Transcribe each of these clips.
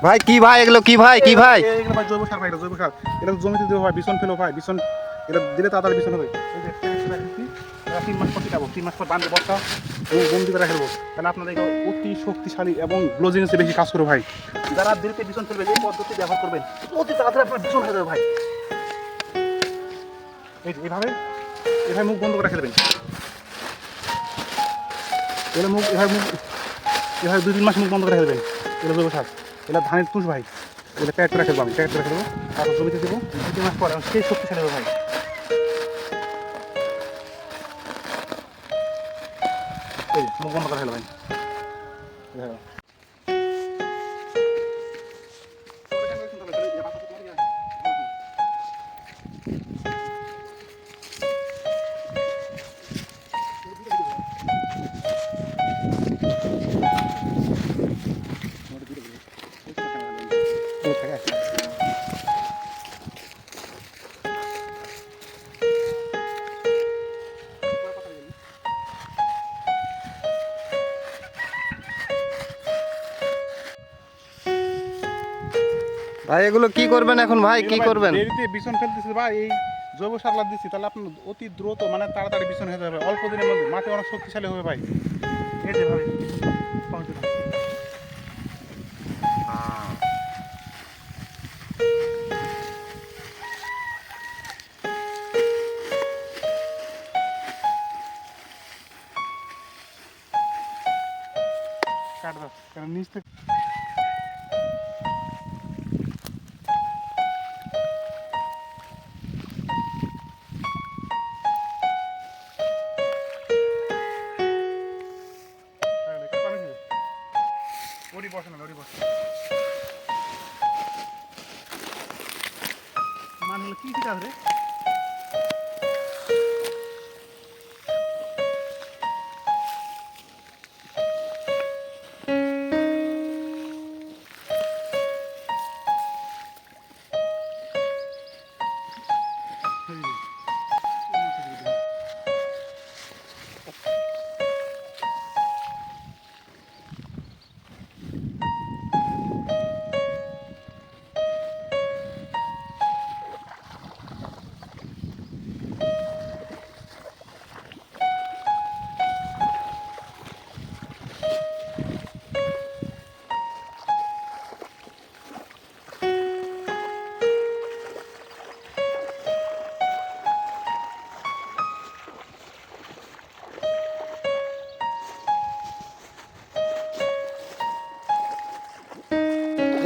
ভাই কি ভাই এগুলো কি ভাই কি ভাই এগুলো ভাই জৈব সার ভাই, এটা জৈব সার। এটা জমিতে দেবো ভাই, বিছন ফেলো ভাই, বিছন এটা দিলে তাড়াতাড়ি বিছন হবে। এই যে 3 মাস পর টিকাবো, 3 মাস পর বান্ধে বস্তা এবং বন্দি করে রাখবো। তাহলে আপনাদের এগুলো অতি শক্তিশালী এবং গ্লোজিংসে বেশি কাজ করবে ভাই। যারা দেরিতে বিছন ফেলবে এই পদ্ধতি ব্যবহার করবেন, অতি তাড়াতাড়ি আপনার বিছন হয়ে যাবে ভাই। এই যে এইভাবে এভাবে মুখ বন্ধ করে রেখে দেবেন। এগুলো মুখ এভাবে 2-3 মাস মুখ বন্ধ করে রেখে দেবেন। এগুলো জৈব সার, এগুলো ধানের তুষ ভাই। এগুলো প্যাকেট করে রেখে দেবো, আমি প্যাকেট করে রেখে দেবো, তারপর জমিতে দেবো 2-3 মাস পর সেই শক্তিশালী হবে ভাই। এই যে মুখ বন্ধ করে ফেলো ভাই। ভাই এগুলো কি করবেন এখন ভাই কি করবেন? দেরিতে বিছন ফেলতেছি ভাই, এই জৈব সার দিচ্ছি, তাহলে আপনার অতি দ্রুত মানে তাড়াতাড়ি বিছন হয়ে যাবে, অল্প দিনের মধ্যে মাটি অনেক শক্তিশালী হবে ভাই। এই যে ভাই কাট দাও, কারণ নিচ থেকে ওরি বসে না, ওরি বসে মানে কি কি কাজ রে?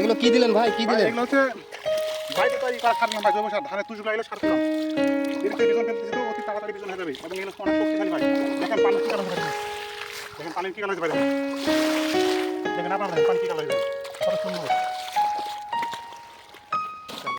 এগুলো কি দিলেন ভাই কি দিলেন? এগুলো হচ্ছে বাইরে তৈরি করা সার না ভাই, জৈব সার, ধানের তুষগুলো এগুলো সার দিলাম। দেরিতে বিছন ফেলতেছি তো অতি তাড়াতাড়ি বিছন হয়ে যাবে এবং এগুলো অনেক শক্তিশালী ভাই। দেখেন পানি কি কালার হয়েছে, দেখেন পানি কি কালার হয়েছে ভাই, দেখেন আপনারা দেখেন পানি কি কালার হয়েছে, কত সুন্দর।